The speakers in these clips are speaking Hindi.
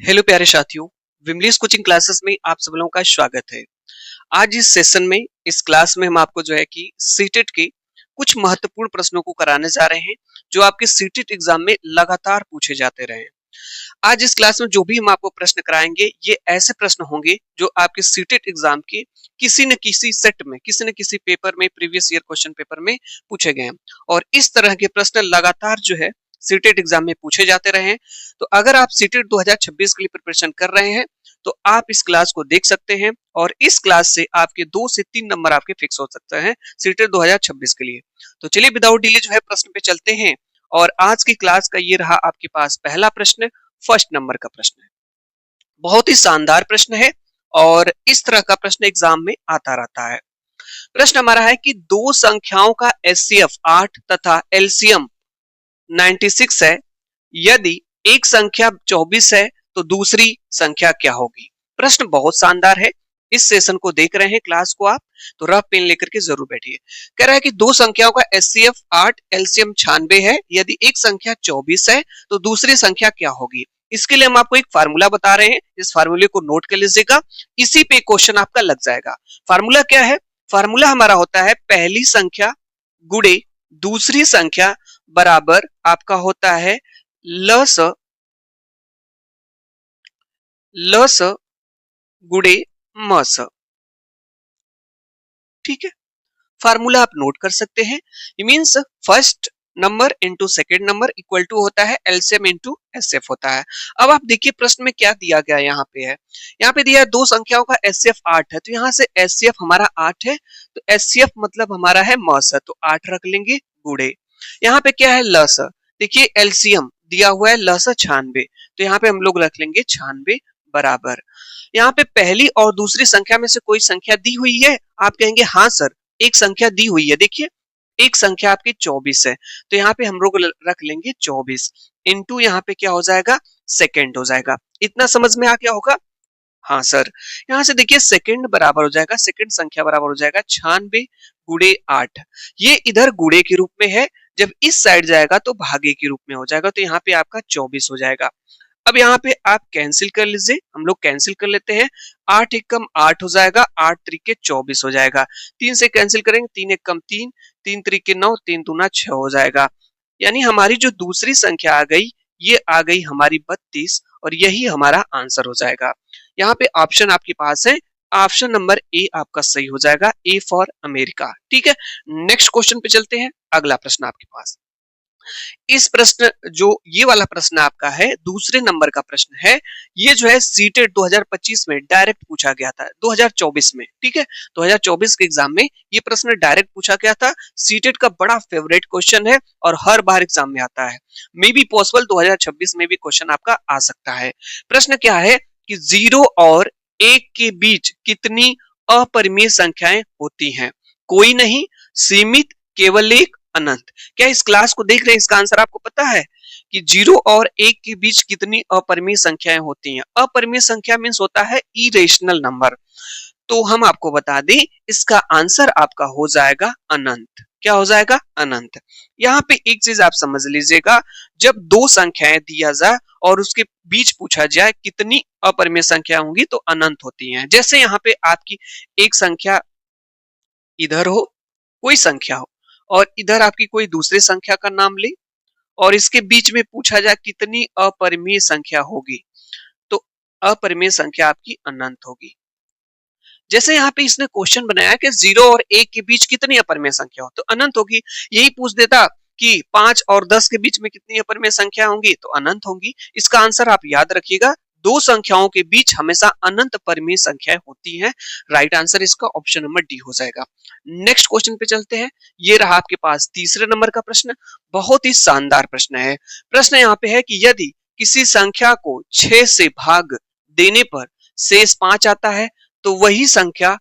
हेलो प्यारे साथियों, विमलेश कोचिंग क्लासेस में आप सब लोगों का स्वागत है। आज इस सेशन में इस क्लास में हम आपको जो है कि सीटेट के कुछ महत्वपूर्ण प्रश्नों को कराने जा रहे हैं जो आपके सीटेट एग्जाम में लगातार पूछे जाते रहे हैं। आज इस क्लास में जो भी हम आपको प्रश्न कराएंगे ये ऐसे प्रश्न होंगे जो आपके सीटेट एग्जाम के किसी न किसी सेट में किसी न किसी पेपर में प्रीवियस ईयर क्वेश्चन पेपर में पूछे गए हैं और इस तरह के प्रश्न लगातार जो है सीटेट एग्जाम में पूछे जाते रहे हैं। तो अगर आप सीटेट 2026 के लिए प्रिपरेशन कर रहे हैं तो आप इस क्लास को देख सकते हैं और इस क्लास से आपके 2 से 3 नंबर आपके फिक्स हो सकते हैं सीटेट 2026 के लिए। तो चलिए विदाउट डिले जो है प्रश्न पे चलते हैं और आज की क्लास का ये रहा आपके पास पहला प्रश्न, फर्स्ट नंबर का प्रश्न है। बहुत ही शानदार प्रश्न है और इस तरह का प्रश्न एग्जाम में आता रहता है। प्रश्न हमारा है कि दो संख्याओं का एचसीएफ 8 तथा एलसीएम 96 है। यदि एक संख्या 24 है तो दूसरी संख्या क्या होगी? प्रश्न बहुत शानदार है। इस सेशन को देख रहे हैं क्लास को आप तो रफ पेन लेकर के जरूर बैठिए। कह रहा है कि दो संख्याओं का एचसीएफ 8 एलसीएम 96 है। यदि एक संख्या 24 है तो दूसरी संख्या क्या होगी? इसके लिए हम आपको एक फार्मूला बता रहे हैं, इस फार्मूले को नोट कर लीजिएगा, इसी पे क्वेश्चन आपका लग जाएगा। फार्मूला क्या है? फार्मूला हमारा होता है पहली संख्या गुणे दूसरी संख्या बराबर आपका होता है लस लस गुणे मस। ठीक है, फार्मूला आप नोट कर सकते हैं। It means first number into second number equal to होता है एलसीएम इंटू एचसीएफ होता है। अब आप देखिए प्रश्न में क्या दिया गया यहाँ पे है, यहाँ पे दिया है दो संख्याओं का एचसीएफ 8 है तो यहाँ से एचसीएफ हमारा 8 है तो एचसीएफ मतलब हमारा है मस है तो 8 रख लेंगे गुणे। यहाँ पे क्या है लस, देखिए एलसीएम दिया हुआ है लस 96 तो यहाँ पे हम लोग रख लेंगे 96 बराबर। यहाँ पे पहली और दूसरी संख्या में से कोई संख्या दी हुई है? आप कहेंगे हाँ सर एक संख्या दी हुई है। देखिए एक संख्या आपकी 24 है तो यहाँ पे हम लोग रख लेंगे 24 इंटू यहाँ पे क्या हो जाएगा सेकेंड हो जाएगा। इतना समझ में आ गया होगा? हाँ सर। यहाँ से देखिए सेकेंड बराबर हो जाएगा, सेकेंड संख्या बराबर हो जाएगा 96 गुणे 8। ये इधर गुणे के रूप में है, जब इस साइड जाएगा तो भागे के रूप में हो जाएगा तो यहाँ पे आपका 24 हो जाएगा। अब यहाँ पे आप कैंसिल कर लीजिए, हम लोग कैंसिल कर लेते हैं। 8 एक कम 8 हो जाएगा, 8 त्रिके 24 हो जाएगा। 3 से कैंसिल करेंगे, 3 एक कम 3, 3 त्रिके 9, 3 दूना 6 हो जाएगा। यानी हमारी जो दूसरी संख्या आ गई ये आ गई हमारी 32 और यही हमारा आंसर हो जाएगा। यहाँ पे ऑप्शन आपके पास है, ऑप्शन नंबर ए आपका सही हो जाएगा, ए फॉर अमेरिका। ठीक है, नेक्स्ट क्वेश्चन पे चलते हैं। अगला प्रश्न आपके पास, इस प्रश्न जो ये वाला प्रश्न आपका है दूसरे नंबर का प्रश्न है, ये जो है सीटेट 2025 में डायरेक्ट पूछा गया था 2024 में। ठीक है, 2024 के एग्जाम में ये प्रश्न डायरेक्ट पूछा गया था। सीटेट का बड़ा फेवरेट क्वेश्चन है और हर बार एग्जाम में आता है। मे बी पॉसिबल 2026 में भी क्वेश्चन आपका आ सकता है। प्रश्न क्या है कि 0 और 1 के बीच कितनी अपरिमेय संख्याएं होती हैं? कोई नहीं, सीमित, केवल एक, अनंत। क्या इस क्लास को देख रहे हैं? इसका आंसर आपको पता है कि 0 और 1 के बीच कितनी अपरिमेय संख्याएं होती हैं? अपरिमेय संख्या मींस होता है इरेशनल नंबर। तो हम आपको बता दें इसका आंसर आपका हो जाएगा अनंत। क्या हो जाएगा? अनंत। यहाँ पे एक चीज आप समझ लीजिएगा, जब दो संख्याएं दिया जाए और उसके बीच पूछा जाए कितनी अपरिमेय संख्या होंगी तो अनंत होती हैं। जैसे यहाँ पे आपकी एक संख्या इधर हो, कोई संख्या हो और इधर आपकी कोई दूसरी संख्या का नाम ले और इसके बीच में पूछा जाए कितनी अपरिमेय संख्या होगी तो अपरिमेय संख्या आपकी अनंत होगी। जैसे यहाँ पे इसने क्वेश्चन बनाया कि 0 और 1 के बीच कितनी अपरिमेय संख्या हो तो अनंत होगी। यही पूछ देता कि 5 और 10 के बीच में कितनी अपरिमेय संख्या होंगी तो अनंत होंगी। इसका आंसर आप याद रखिएगा, दो संख्याओं के बीच हमेशा अनंत परिमेय संख्याएं होती हैं। राइट आंसर इसका ऑप्शन नंबर डी हो जाएगा। नेक्स्ट क्वेश्चन पे चलते हैं। ये रहा आपके पास तीसरे नंबर का प्रश्न, बहुत ही शानदार प्रश्न है। प्रश्न यहाँ पे है कि यदि किसी संख्या को 6 से भाग देने पर शेष 5 आता है तो वही संख्या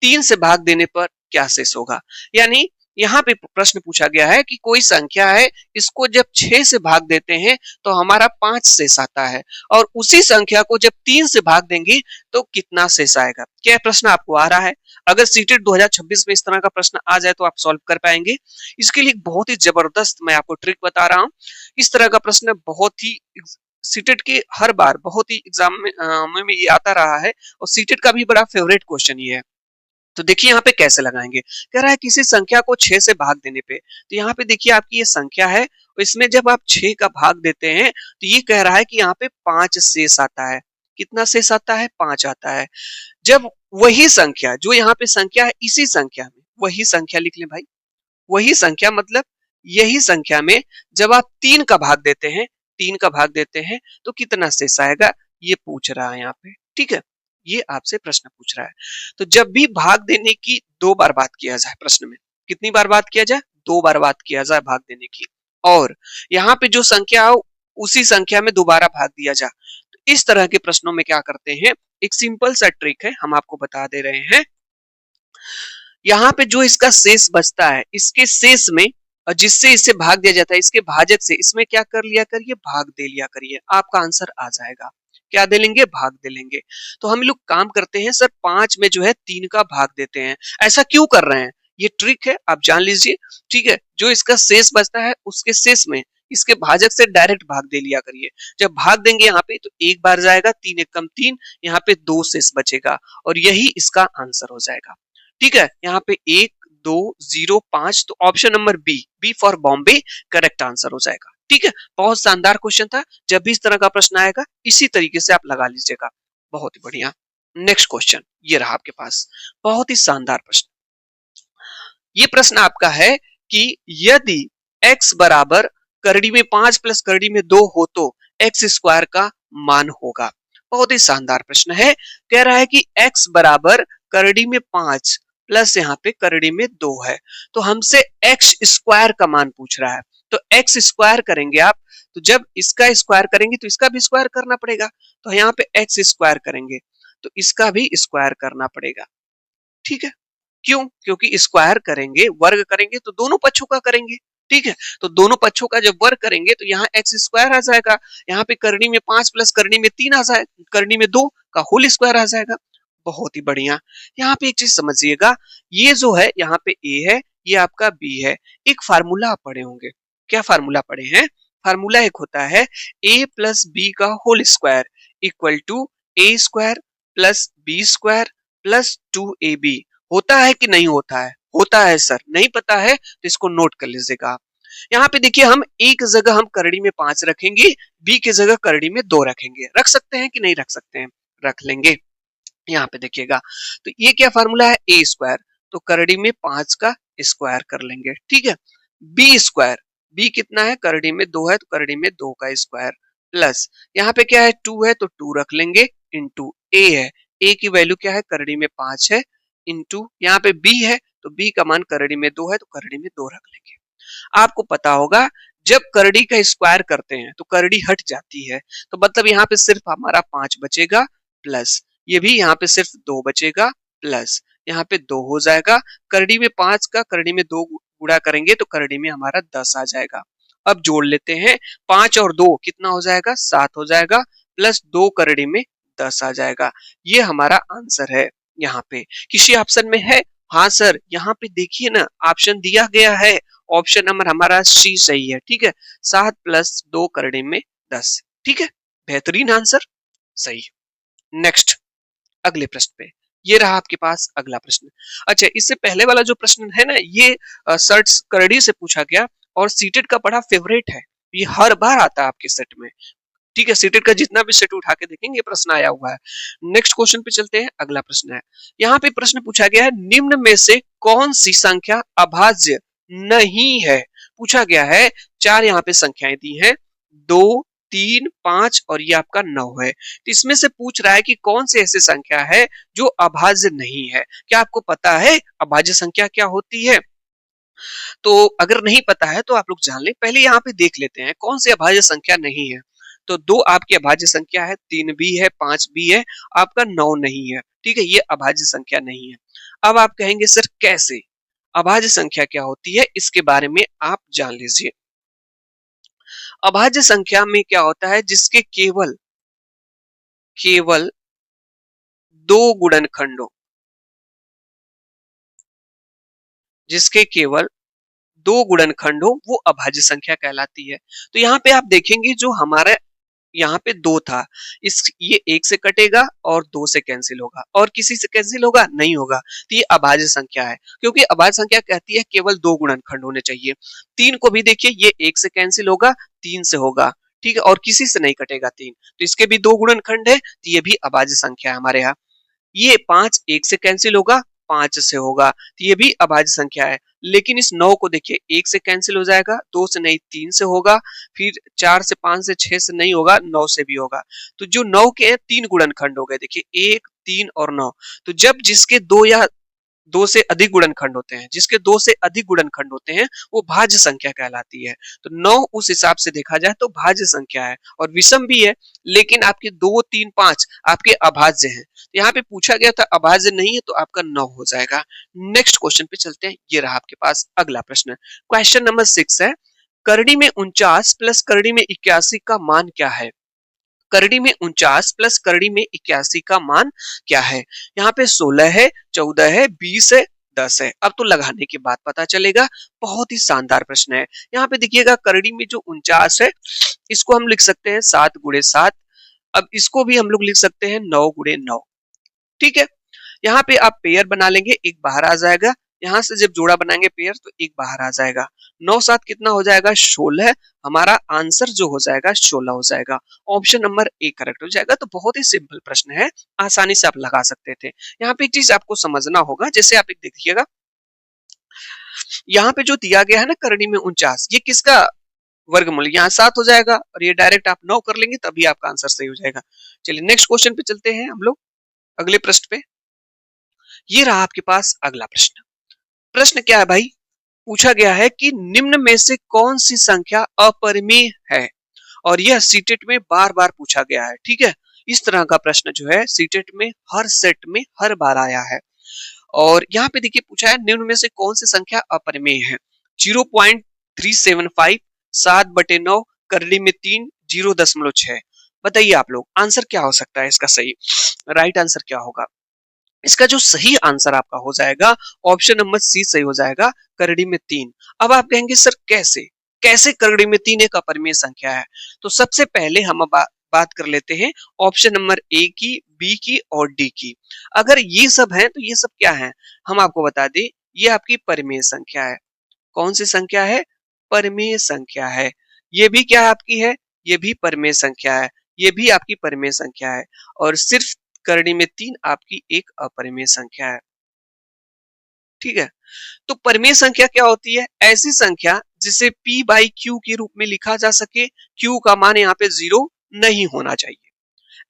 3 से भाग देने पर क्या शेष होगा? यानी यहाँ पे प्रश्न पूछा गया है कि कोई संख्या है, इसको जब 6 से भाग देते हैं तो हमारा 5 शेष आता है और उसी संख्या को जब 3 से भाग देंगे तो कितना शेष आएगा? क्या प्रश्न आपको आ रहा है? अगर सीटेट 2026 में इस तरह का प्रश्न आ जाए तो आप सॉल्व कर पाएंगे। इसके लिए बहुत ही जबरदस्त मैं आपको ट्रिक बता रहा हूं। इस तरह का प्रश्न बहुत ही सीटेट के हर बार बहुत ही एग्जाम में ये आता रहा है और सीटेट का भी बड़ा फेवरेट क्वेश्चन ये है। तो देखिए यहाँ पे कैसे लगाएंगे। कह रहा है किसी संख्या को 6 से भाग देने पे, तो यहाँ पे देखिए आपकी ये संख्या है और इसमें जब आप 6 का भाग देते हैं तो ये कह रहा है कि यहाँ पे 5 शेष आता है। कितना शेष आता है? 5 आता है। जब वही संख्या जो यहाँ पे संख्या है, इसी संख्या में वही संख्या लिख लें भाई, वही संख्या मतलब यही संख्या में जब आप 3 का भाग देते हैं, 3 का भाग देते हैं तो कितना शेष आएगा, ये पूछ रहा है यहाँ पे। ठीक है, ये आपसे प्रश्न पूछ रहा है। तो जब भी भाग देने की 2 बार बात किया जाए प्रश्न में, कितनी बार बात किया जाए? 2 बार बात किया जाए भाग देने की, और यहाँ पे जो संख्या हो उसी संख्या में दोबारा भाग दिया जाए। तो इस तरह के प्रश्नों में क्या करते हैं, एक सिंपल सा ट्रिक है, हम आपको बता दे रहे हैं। यहाँ पे जो इसका शेष बचता है, इसके शेष में और जिससे इसे भाग दिया जाता है, इसके भाजक से इसमें क्या कर लिया करिए, भाग दे लिया करिए, आपका आंसर आ जाएगा। क्या दे लेंगे? भाग दे लेंगे। तो हम लोग काम करते हैं सर 5 में जो है 3 का भाग देते हैं। ऐसा क्यों कर रहे हैं? ये ट्रिक है, आप जान लीजिए। ठीक है, जो इसका शेष बचता है उसके शेष में इसके भाजक से डायरेक्ट भाग दे लिया करिए। जब भाग देंगे यहाँ पे तो एक बार जाएगा, 3 एक कम 3, यहाँ पे 2 शेष बचेगा और यही इसका आंसर हो जाएगा। ठीक है, यहाँ पे 1 2 0 5, तो option number B for Bombay correct answer हो जाएगा। ठीक है, बहुत शानदार क्वेश्चन था। जब भी इस तरह का प्रश्न आएगा इसी तरीके से आप लगा लीजिएगा। बहुत ही बढ़िया। नेक्स्ट क्वेश्चन ये रहा आपके पास, बहुत ही शानदार प्रश्न। ये प्रश्न आपका है कि यदि x बराबर करड़ी में 5 प्लस करड़ी में 2 हो तो x स्क्वायर का मान होगा। बहुत ही शानदार प्रश्न है। कह रहा है कि x बराबर करड़ी में 5 प्लस यहाँ पे करड़ी में 2 है, तो हमसे x स्क्वायर का मान पूछ रहा है। तो x स्क्वायर करेंगे आप, तो जब इसका स्क्वायर करेंगे तो इसका भी स्क्वायर करना पड़ेगा। तो यहाँ पे x स्क्वायर करेंगे तो इसका भी स्क्वायर करना पड़ेगा। ठीक है, क्यों? क्योंकि स्क्वायर करेंगे, वर्ग करेंगे तो दोनों पक्षों का करेंगे। ठीक है, तो दोनों पक्षों का जब वर्ग करेंगे तो यहाँ एक्स स्क्वायर आ जाएगा। यहाँ पे करनी में 5 प्लस करनी में 3 आ जाए, करनी में 2 का होल स्क्वायर आ जाएगा। बहुत ही बढ़िया। यहाँ पे एक चीज समझिएगा, ये जो है यहाँ पे ए है, ये आपका बी है। एक फार्मूला आप पढ़े होंगे। क्या फार्मूला पढ़े हैं? फार्मूला एक होता है ए प्लस बी का whole square equal to A square plus B square plus 2ab। होता है कि नहीं होता है? होता है सर। नहीं पता है तो इसको नोट कर लीजिएगा। यहाँ पे देखिए, हम ए की जगह हम करड़ी में 5 रखेंगे, बी की जगह करड़ी में 2 रखेंगे। रख सकते हैं कि नहीं रख सकते हैं? रख लेंगे। यहाँ पे देखिएगा, तो ये क्या फार्मूला है? ए स्क्वायर, तो करड़ी में 5 का स्क्वायर कर लेंगे। ठीक है, बी स्क्वायर, बी कितना है? करड़ी में 2 है तो करड़ी में 2 का स्क्वायर प्लस यहाँ पे क्या है? 2 है तो 2 रख लेंगे, इंटू ए है, ए की वैल्यू क्या है? करड़ी में 5 है, इंटू यहाँ पे बी है तो बी का मान करड़ी में 2 है तो करड़ी में 2 रख लेंगे। आपको पता होगा जब करड़ी का स्क्वायर करते हैं तो करड़ी हट जाती है, तो मतलब यहाँ पे सिर्फ हमारा 5 बचेगा, प्लस ये भी यहाँ पे सिर्फ 2 बचेगा, प्लस यहाँ पे 2 हो जाएगा। करड़ी में 5 का करड़ी में 2 गुणा करेंगे तो करड़ी में हमारा 10 आ जाएगा। अब जोड़ लेते हैं, 5 और 2 कितना हो जाएगा? 7 हो जाएगा, प्लस 2 करड़ी में 10 आ जाएगा। ये हमारा आंसर है। यहाँ पे किसी ऑप्शन में है? हाँ सर, यहाँ पे देखिए ना, ऑप्शन दिया गया है, ऑप्शन नंबर हमारा सी सही है। ठीक है, 7 प्लस 2 करड़े में 10। ठीक है, बेहतरीन आंसर सही। नेक्स्ट अगले प्रश्न पे, ये रहा आपके पास अगला प्रश्न। अच्छा, इससे पहले वाला जो प्रश्न है ना, ये सर्च करड़ी से पूछा गया और सीटेट का बड़ा फेवरेट है। ये हर बार आता है आपके सेट में। ठीक है, सीटेट का जितना भी सेट उठा के देखेंगे प्रश्न आया हुआ है। नेक्स्ट क्वेश्चन पे चलते हैं। अगला प्रश्न है, यहाँ पे प्रश्न पूछा गया है, निम्न में से कौन सी संख्या अभाज्य नहीं है? पूछा गया है, 4 यहाँ पे संख्याएं दी हैं, 2 3 5 और ये आपका 9 है। तो इसमें से पूछ रहा है कि कौन सी ऐसी संख्या है जो अभाज्य नहीं है। क्या आपको पता है अभाज्य संख्या क्या होती है? तो अगर नहीं पता है तो आप लोग जान लें। पहले यहाँ पे देख लेते हैं कौन सी अभाज्य संख्या नहीं है। तो 2 आपकी अभाज्य संख्या है, 3 भी है, 5 भी है, आपका 9 नहीं है। ठीक है, ये अभाज्य संख्या नहीं है। अब आप कहेंगे सर कैसे? अभाज्य संख्या क्या होती है इसके बारे में आप जान लीजिए। अभाज्य संख्या में क्या होता है, जिसके केवल केवल 2 गुणनखंडों, जिसके केवल 2 गुणनखंड हो वो अभाज्य संख्या कहलाती है। तो यहाँ पे आप देखेंगे जो हमारा यहाँ पे 2 था, इस ये 1 से कटेगा और 2 से कैंसिल होगा और किसी से कैंसिल होगा नहीं होगा, तो ये अभाज्य संख्या है, क्योंकि अभाज्य संख्या कहती है केवल 2 गुणनखंड होने चाहिए। 3 को भी देखिए ये 1 से कैंसिल होगा, 3 से होगा, ठीक है, और किसी से नहीं कटेगा 3, तो इसके भी 2 गुणनखंड है, तो ये भी अभाज्य संख्या है हमारे यहाँ। ये 5 1 से कैंसिल होगा, 5 से होगा, तो ये भी अभाज्य संख्या है। लेकिन इस 9 को देखिए 1 से कैंसिल हो जाएगा, 2 से नहीं 3 से होगा, फिर 4 से 5 से 6 से नहीं होगा, 9 से भी होगा। तो जो 9 के 3 गुणनखंड हो गए, देखिए 1 3 और 9। तो जब जिसके 2 या 2 से अधिक गुणनखंड होते हैं, जिसके 2 से अधिक गुणनखंड होते हैं, वो भाज्य संख्या कहलाती है। तो 9 उस हिसाब से देखा जाए तो भाज्य संख्या है और विषम भी है, लेकिन आपके 2 3 5 आपके अभाज्य हैं। तो यहाँ पे पूछा गया था अभाज्य नहीं है, तो आपका 9 हो जाएगा। नेक्स्ट क्वेश्चन पे चलते हैं, ये रहा आपके पास अगला प्रश्न। क्वेश्चन नंबर 6 है, करड़ी में 49 प्लस करड़ी में 81 का मान क्या है? करड़ी में 49 प्लस करड़ी में 81 का मान क्या है? यहाँ पे 16 है, 14 है, 20 है, 10 है। अब तो लगाने के बाद पता चलेगा। बहुत ही शानदार प्रश्न है। यहाँ पे देखिएगा करड़ी में जो 49 है, इसको हम लिख सकते हैं 7 गुणे 7। अब इसको भी हम लोग लिख सकते हैं 9 गुणे 9। ठीक है, यहाँ पे आप पेयर बना लेंगे, एक बाहर आ जाएगा। यहाँ से जब जोड़ा बनाएंगे पेयर तो एक बाहर आ जाएगा। 9 7 कितना हो जाएगा? 16। हमारा आंसर जो हो जाएगा 16 हो जाएगा। ऑप्शन नंबर ए करेक्ट हो जाएगा। तो बहुत ही सिंपल प्रश्न है, आसानी से आप लगा सकते थे। यहाँ पे एक चीज आपको समझना होगा, जैसे आप एक देखिएगा, यहाँ पे जो दिया गया है ना करड़ी में 49, ये किसका वर्गमूल? यहाँ 7 हो जाएगा और ये डायरेक्ट आप 9 कर लेंगे तभी आपका आंसर सही हो जाएगा। चलिए नेक्स्ट क्वेश्चन पे चलते हैं हम लोग, अगले प्रश्न पे। ये रहा आपके पास अगला प्रश्न। प्रश्न क्या है भाई? पूछा गया है कि निम्न में से कौन सी संख्या अपरिमेय है? और यह सीटेट में बार बार पूछा गया है। ठीक है, इस तरह का प्रश्न जो है सीटेट में हर सेट में हर बार आया है। और यहाँ पे देखिए पूछा है निम्न में से कौन सी संख्या अपरिमेय है? 0.375, 7/9, करली में 3, 0.6। बताइए आप लोग आंसर क्या हो सकता है इसका सही? राइट आंसर क्या होगा? इसका जो सही आंसर आपका हो जाएगा ऑप्शन नंबर सी सही हो जाएगा, करड़ी में 3। अब आप कहेंगे सर कैसे? कैसे करड़ी में 3 एक अपरिमेय संख्या है? तो सबसे पहले हम बात कर लेते हैं ऑप्शन नंबर ए की, बी की और डी की। अगर ये सब है तो ये सब क्या है? हम आपको बता दें, ये आपकी परिमेय संख्या है। कौन सी संख्या है? परिमेय संख्या है। ये भी क्या आपकी है? ये भी परिमेय संख्या है। ये भी आपकी परिमेय संख्या है। और सिर्फ करड़ी में 3 आपकी एक अपरिमेय संख्या है। ठीक है, तो परिमेय संख्या क्या होती है? ऐसी संख्या जिसे p बाई q के रूप में लिखा जा सके, q का मान यहाँ पे 0 नहीं होना चाहिए।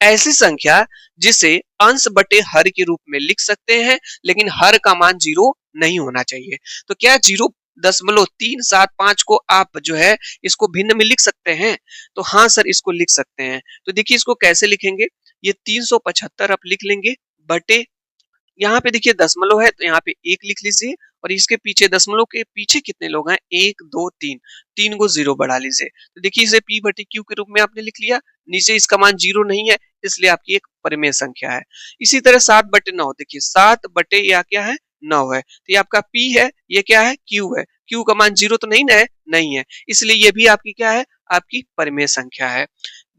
ऐसी संख्या जिसे अंश बटे हर के रूप में लिख सकते हैं, लेकिन हर का मान 0 नहीं होना चाहिए। तो क्या 0.375 को आप जो है इसको भिन्न में लिख सकते हैं? तो हाँ सर, इसको लिख सकते हैं। तो देखिए इसको कैसे लिखेंगे? ये 375 आप लिख लेंगे बटे, यहाँ पे देखिए दशमलव है तो यहाँ पे 1 लिख लीजिए, और इसके पीछे दशमलव के पीछे कितने लोग हैं? 1 2 3, 3 को 0 बढ़ा लीजिए। तो देखिए इसे p बटे q के रूप में आपने लिख लिया। नीचे इसका मान 0 नहीं है, इसलिए आपकी एक परिमेय संख्या है। इसी तरह 7/9, देखिए 7 बटे या क्या है? 9 है। तो ये आपका p है, ये क्या है? q है। q का मान 0 तो नहीं ना है? नहीं है, इसलिए ये भी आपकी क्या है? आपकी परिमेय संख्या है।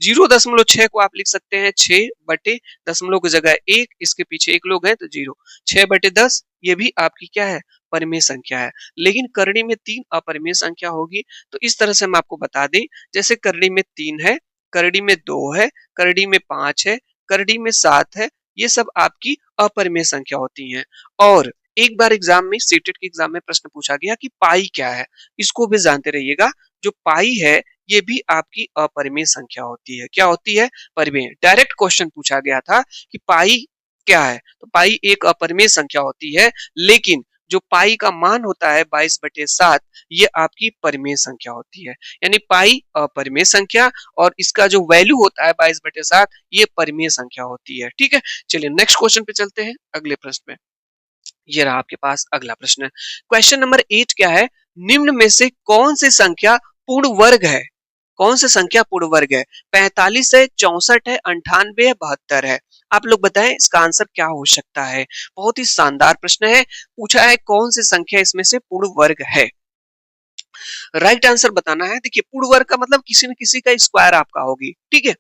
0.6 को आप लिख सकते हैं 6 बटे, दशमलव की जगह 1, इसके पीछे 1 लोग हैं तो 0, 6/10, ये भी आपकी क्या है? परिमेय संख्या है। लेकिन करड़ी में 3 अपरिमेय संख्या होगी। तो इस तरह से हम आपको बता दें, जैसे करड़ी में 3 है, करड़ी में 2 है, करड़ी में 5 है, करड़ी में 7 है, ये सब आपकी अपरिमेय संख्या होती हैं। और एक बार एग्जाम में, सीटेट के एग्जाम में प्रश्न पूछा गया कि पाई क्या है, इसको भी जानते रहिएगा। जो पाई है ये भी आपकी अपरिमेय संख्या होती है। क्या होती है? परिमेय। डायरेक्ट क्वेश्चन पूछा गया था कि पाई क्या है, तो पाई एक अपरिमेय संख्या होती है, लेकिन जो पाई का मान होता है 22/7, ये आपकी परिमेय संख्या होती है। यानी पाई अपरिमेय संख्या और इसका जो वैल्यू होता है 22/7, ये परिमेय संख्या होती है। ठीक है, चलिए नेक्स्ट क्वेश्चन पे चलते हैं, अगले प्रश्न में। ये रहा आपके पास अगला प्रश्न। क्वेश्चन नंबर 8 क्या है? निम्न में से कौन सी संख्या पूर्ण वर्ग है? कौन सी संख्या पूर्ण वर्ग है? 45 है, 64 है, 98 है, 72 है। आप लोग बताएं इसका आंसर क्या हो सकता है? बहुत ही शानदार प्रश्न है। पूछा है कौन सी संख्या इसमें से पूर्ण वर्ग है। राइट आंसर बताना है। देखिए पूर्ण वर्ग का मतलब किसी न किसी का स्क्वायर आपका होगी, ठीक है।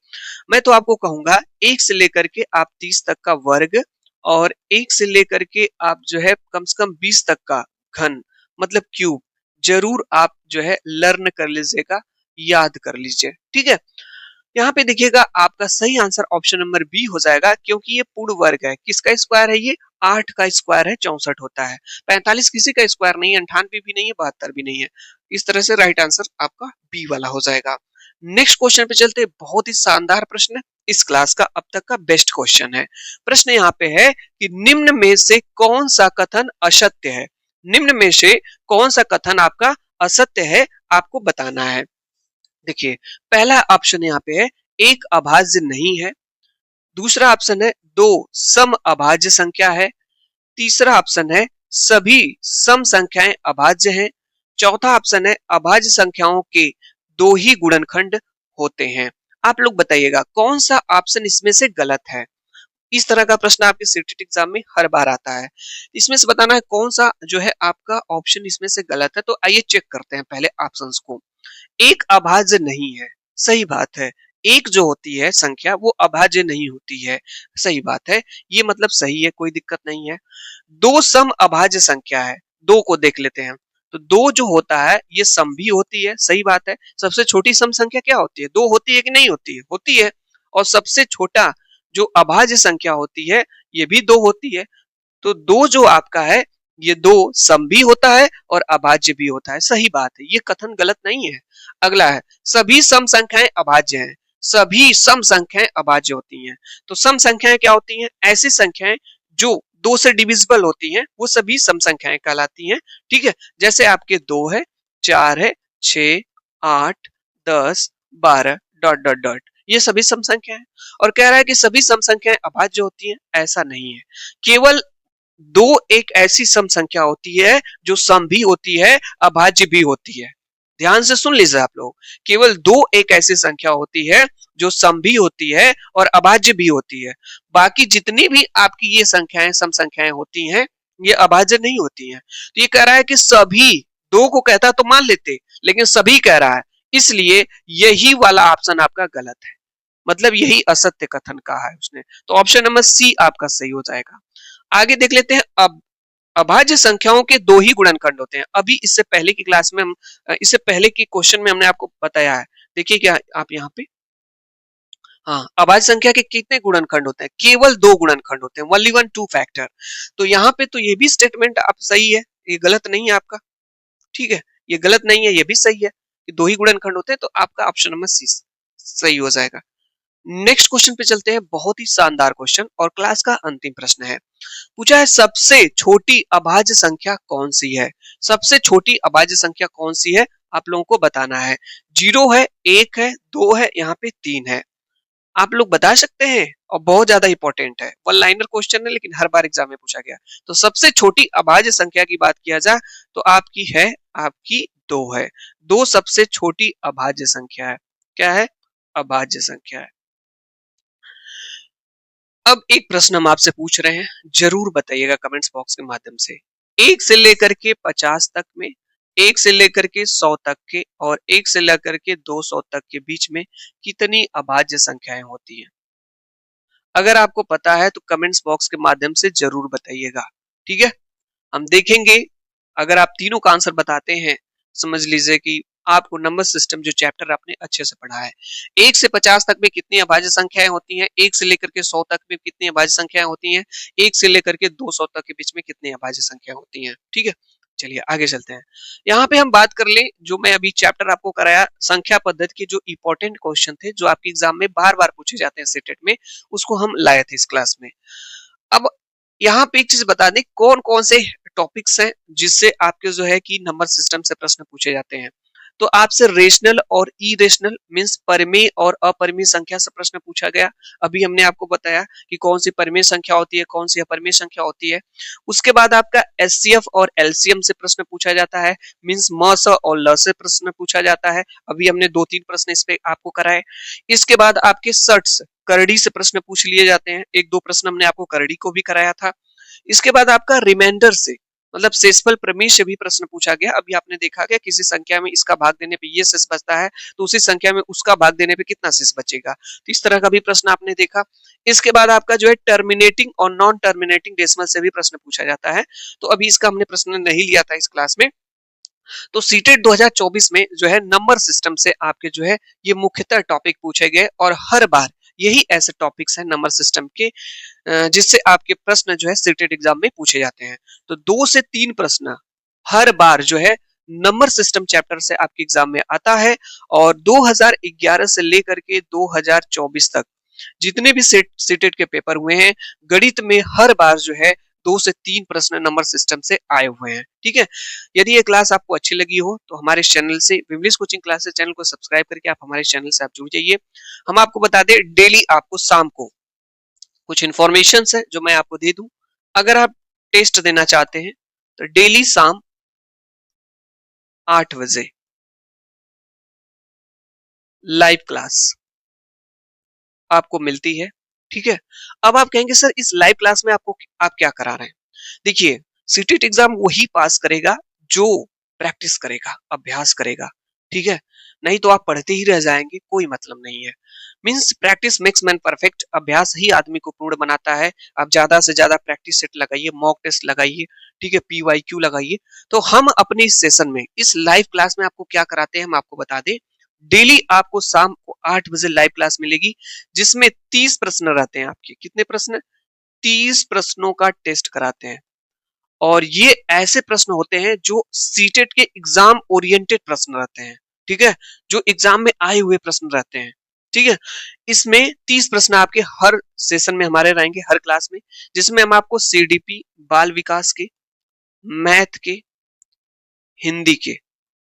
मैं तो आपको कहूंगा 1 से लेकर के आप 30 तक का वर्ग और 1 से लेकर के आप जो है कम से कम 20 तक का घन मतलब क्यूब जरूर आप जो है लर्न कर लीजिएगा, याद कर लीजिए, ठीक है। यहाँ पे देखिएगा आपका सही आंसर ऑप्शन नंबर बी हो जाएगा, क्योंकि ये पूर्ण वर्ग है। किसका स्क्वायर है ये? 8 का स्क्वायर है 64 होता है। 45 किसी का स्क्वायर नहीं है, 98 भी नहीं है, 72 भी नहीं है। इस तरह से राइट आंसर आपका बी वाला हो जाएगा। नेक्स्ट क्वेश्चन पे चलते, बहुत ही शानदार प्रश्न है, इस क्लास का अब तक का बेस्ट क्वेश्चन है। प्रश्न यहाँ पे है कि निम्न में से कौन सा कथन असत्य है? निम्न में से कौन सा कथन आपका असत्य है, आपको बताना है। देखिए पहला ऑप्शन यहाँ पे है एक अभाज्य नहीं है, दूसरा ऑप्शन है दो सम अभाज्य संख्या है, तीसरा ऑप्शन है सभी सम संख्याएं अभाज्य हैं, चौथा ऑप्शन है अभाज्य संख्याओं के दो ही गुणनखंड होते हैं। आप लोग बताइएगा कौन सा ऑप्शन इसमें से गलत है। इस तरह का प्रश्न आपके सीटेट एग्जाम में हर बार आता है। इसमें से बताना है कौन सा जो है आपका ऑप्शन इसमें से गलत है। तो आइए चेक करते हैं पहले ऑप्शंस को। एक अभाज्य नहीं है, सही बात है। एक जो होती है संख्या वो अभाज्य नहीं होती है, सही बात है, ये मतलब सही है, कोई दिक्कत नहीं है। दो सम अभाज्य संख्या है, दो को देख लेते हैं। तो दो जो होता है ये सम भी होती है, सही बात है। सबसे छोटी सम संख्या क्या होती है? दो होती है कि नहीं होती है? होती है। और सबसे छोटा जो अभाज्य संख्या होती है ये भी दो होती है। तो दो जो आपका है ये दो सम भी होता है और अभाज्य भी होता है, सही बात है, ये कथन गलत नहीं है। अगला है सभी सम संख्याएं अभाज्य हैं, सभी सम संख्याएं अभाज्य होती हैं। तो सम संख्याएं क्या होती हैं? ऐसी संख्याएं जो दो से डिविजिबल होती हैं वो सभी सम संख्याएं कहलाती हैं, ठीक है। जैसे आपके दो है, चार है, 6, 8, 10, 12 डॉट डॉट डॉट, ये सभी सम संख्याएं। और कह रहा है कि सभी सम संख्याएं अभाज्य होती हैं, ऐसा नहीं है। केवल दो एक ऐसी सम संख्या होती है जो सम भी होती है अभाज्य भी होती है। ध्यान से सुन लीजिए आप लोग, केवल दो एक ऐसी संख्या होती है जो सम भी होती है और अभाज्य भी होती है। बाकी जितनी भी आपकी ये संख्याएं सम संख्याएं होती हैं ये अभाज्य नहीं होती हैं। तो ये कह रहा है कि सभी, दो को कहता तो मान लेते, लेकिन सभी कह रहा है, इसलिए यही वाला ऑप्शन आपका गलत है, मतलब यही असत्य कथन कहा है उसने। तो ऑप्शन नंबर सी आपका सही हो जाएगा। आगे देख लेते हैं। अब अभाज्य संख्याओं के दो ही गुणनखंड होते हैं। अभी इससे पहले की क्लास में हम इससे पहले की क्वेश्चन में हमने आपको बताया है। देखिए क्या आप यहाँ पे, हाँ, अभाज्य संख्या के कितने गुणनखंड होते हैं? केवल दो गुणनखंड होते हैं, ओनली वन टू फैक्टर। तो यहाँ पे तो ये भी स्टेटमेंट आप सही है, ये गलत नहीं है आपका, ठीक है, ये गलत नहीं है, ये भी सही है कि दो ही गुणनखंड होते हैं। तो आपका ऑप्शन नंबर सी सही हो जाएगा। नेक्स्ट क्वेश्चन पे चलते हैं, बहुत ही शानदार क्वेश्चन और क्लास का अंतिम प्रश्न है। पूछा है सबसे छोटी अभाज्य संख्या कौन सी है? सबसे छोटी अभाज्य संख्या कौन सी है आप लोगों को बताना है। 0 है, 1 है, 2 है, यहाँ पे 3 है। आप लोग बता सकते हैं और बहुत ज्यादा इंपॉर्टेंट है, वन लाइनर क्वेश्चन है लेकिन हर बार एग्जाम में पूछा गया। तो सबसे छोटी अभाज्य संख्या की बात किया जाए तो आपकी है, आपकी 2 है। 2 सबसे छोटी अभाज्य संख्या है। क्या है? अभाज्य संख्या है। अब एक प्रश्न हम आपसे पूछ रहे हैं, जरूर बताइएगा कमेंट्स बॉक्स के माध्यम से। 1 से लेकर के 50 तक में, 1 से लेकर के 100 तक के और 1 से लेकर के 200 तक के बीच में कितनी अभाज्य संख्याएं होती हैं? अगर आपको पता है तो कमेंट्स बॉक्स के माध्यम से जरूर बताइएगा, ठीक है। हम देखेंगे, अगर आप तीनों का आंसर बताते हैं समझ लीजिए कि आपको नंबर सिस्टम जो चैप्टर आपने अच्छे से पढ़ा है। 1 से 50 तक में कितनी अभाज्य संख्याएं होती हैं, 1 से लेकर के 100 तक में कितनी अभाज्य संख्याएं होती हैं, 1 से लेकर के 200 तक के बीच में कितनी अभाज्य संख्या होती हैं, ठीक है। चलिए आगे चलते हैं। यहाँ पे हम बात कर लें, जो मैं अभी चैप्टर आपको कराया संख्या पद्धति के जो इंपॉर्टेंट क्वेश्चन थे जो आपके एग्जाम में बार बार पूछे जाते हैं सेटेट में, उसको हम लाए थे इस क्लास में। अब यहाँ पे एक चीज बता दें, कौन कौन से टॉपिक्स हैं जिससे आपके जो है कि नंबर सिस्टम से प्रश्न पूछे जाते हैं। तो आपसे रेशनल और इरेशनल मींस परिमेय और अपरिमेय संख्या से प्रश्न पूछा गया। अभी हमने आपको बताया कि कौन सी परिमेय संख्या होती है, कौन सी अपरिमेय संख्या होती है। उसके बाद आपका एचसीएफ और एलसीएम से प्रश्न पूछा जाता है, मींस म स और ल से प्रश्न पूछा जाता है। अभी हमने 2-3 प्रश्न इस पे आपको कराए। इसके बाद आपके सट्स करड़ी से प्रश्न पूछ लिए जाते हैं, 1-2 प्रश्न हमने आपको करड़ी को भी कराया था। इसके बाद आपका रिमाइंडर से, मतलब शेषफल प्रमेय से भी प्रश्न पूछा गया। अभी आपने देखा गया किसी संख्या में इसका भाग देने पे ये शेष बचता है, तो उसी संख्या में उसका भाग देने पे कितना शेष बचेगा। तो इस तरह का भी प्रश्न आपने देखा। इसके बाद आपका जो है टर्मिनेटिंग और नॉन टर्मिनेटिंग डेसिमल से भी प्रश्न पूछा जाता है। तो अभी इसका हमने प्रश्न नहीं लिया था इस क्लास में। तो सीटेट 2024 में जो है नंबर सिस्टम से आपके जो है ये मुख्यतः टॉपिक पूछे गए और हर बार यही ऐसे टॉपिक्स हैं नंबर सिस्टम के जिससे आपके प्रश्न जो है सीटेट एग्जाम में पूछे जाते हैं। तो 2 से 3 प्रश्न हर बार जो है नंबर सिस्टम चैप्टर से आपके एग्जाम में आता है। और 2011 से लेकर के 2024 तक जितने भी सीटेट के पेपर हुए हैं, गणित में हर बार जो है 2 से 3 प्रश्न नंबर सिस्टम से आए हुए हैं। ठीक है, यदि ये क्लास आपको अच्छी लगी हो तो हमारे चैनल से इंग्लिश कोचिंग क्लासेस चैनल को सब्सक्राइब करके आप हमारे चैनल से आप जुड़ जाइए। हम आपको बता दें डेली आपको शाम को कुछ इन्फॉर्मेशन है जो मैं आपको दे दूं। अगर आप टेस्ट देना चाहते हैं तो डेली शाम 8 बजे लाइव क्लास आपको मिलती है। ठीक है, अब आप कहेंगे सर इस लाइव क्लास में आपको आप क्या करा रहे हैं। देखिए, सीटेट एग्जाम वही पास करेगा जो प्रैक्टिस करेगा, अभ्यास करेगा। ठीक है, नहीं तो आप पढ़ते ही रह जाएंगे, कोई मतलब नहीं है। Means practice makes man perfect, अभ्यास ही आदमी को पूर्ण बनाता है। आप ज्यादा से ज्यादा प्रैक्टिस सेट लगाइए, मॉक टेस्ट लगाइए, ठीक है, PYQ लगाइए। तो हम अपने इस सेशन में, इस लाइव क्लास में आपको क्या कराते हैं हम आपको बता दें। डेली आपको शाम को 8 बजे लाइव क्लास मिलेगी, जिसमें 30 प्रश्न रहते हैं आपके। कितने प्रश्न? 30 प्रश्नों का टेस्ट कराते हैं। और ये ऐसे प्रश्न होते हैं जो सीटेट के एग्जाम ओरिएंटेड प्रश्न रहते हैं। ठीक है, जो एग्जाम में आए हुए प्रश्न रहते हैं। ठीक है, इसमें 30 प्रश्न आपके हर सेशन में हमारे रहेंगे, हर क्लास में, जिसमें हम आपको CDP, बाल विकास के, मैथ के, हिंदी के,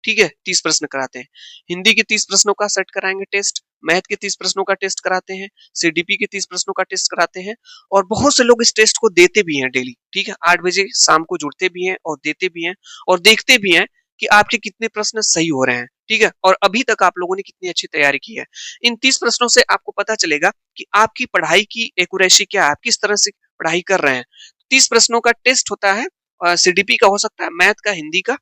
ठीक है, 30 प्रश्न कराते हैं। हिंदी के 30 प्रश्नों का सेट कराएंगे टेस्ट, मैथ के 30 प्रश्नों का टेस्ट कराते हैं, CDP के 30 प्रश्नों का टेस्ट कराते हैं। और बहुत से लोग इस टेस्ट को देते भी हैं डेली। ठीक है, 8 बजे शाम को जुड़ते भी हैं और देते भी हैं और देखते भी हैं कि आपके कितने प्रश्न सही हो रहे हैं। ठीक है, और अभी तक आप लोगों ने कितनी अच्छी तैयारी की है। इन 30 प्रश्नों से आपको पता चलेगा कि आपकी पढ़ाई की एक्यूरेसी क्या है, आप किस तरह से पढ़ाई कर रहे हैं। 30 प्रश्नों का टेस्ट होता है, CDP का हो सकता है, मैथ का, हिंदी का।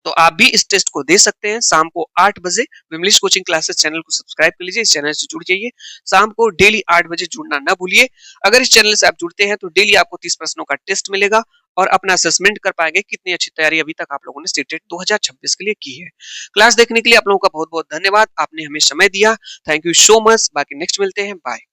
तो आप भी इस टेस्ट को दे सकते हैं शाम को 8 बजे। इंग्लिश कोचिंग क्लासेस चैनल को सब्सक्राइब कर लीजिए, इस चैनल से जुड़ जाइए। शाम को डेली 8 बजे जुड़ना ना भूलिए। अगर इस चैनल से आप जुड़ते हैं तो डेली आपको 30 प्रश्नों का टेस्ट मिलेगा और अपना असेसमेंट कर पाएंगे कितनी अच्छी तैयारी अभी तक आप लोगों ने सीटेट 2026 के लिए की है। क्लास देखने के लिए आप लोगों का बहुत बहुत धन्यवाद, आपने हमें समय दिया। Thank you so much. बाकी नेक्स्ट मिलते हैं, बाय।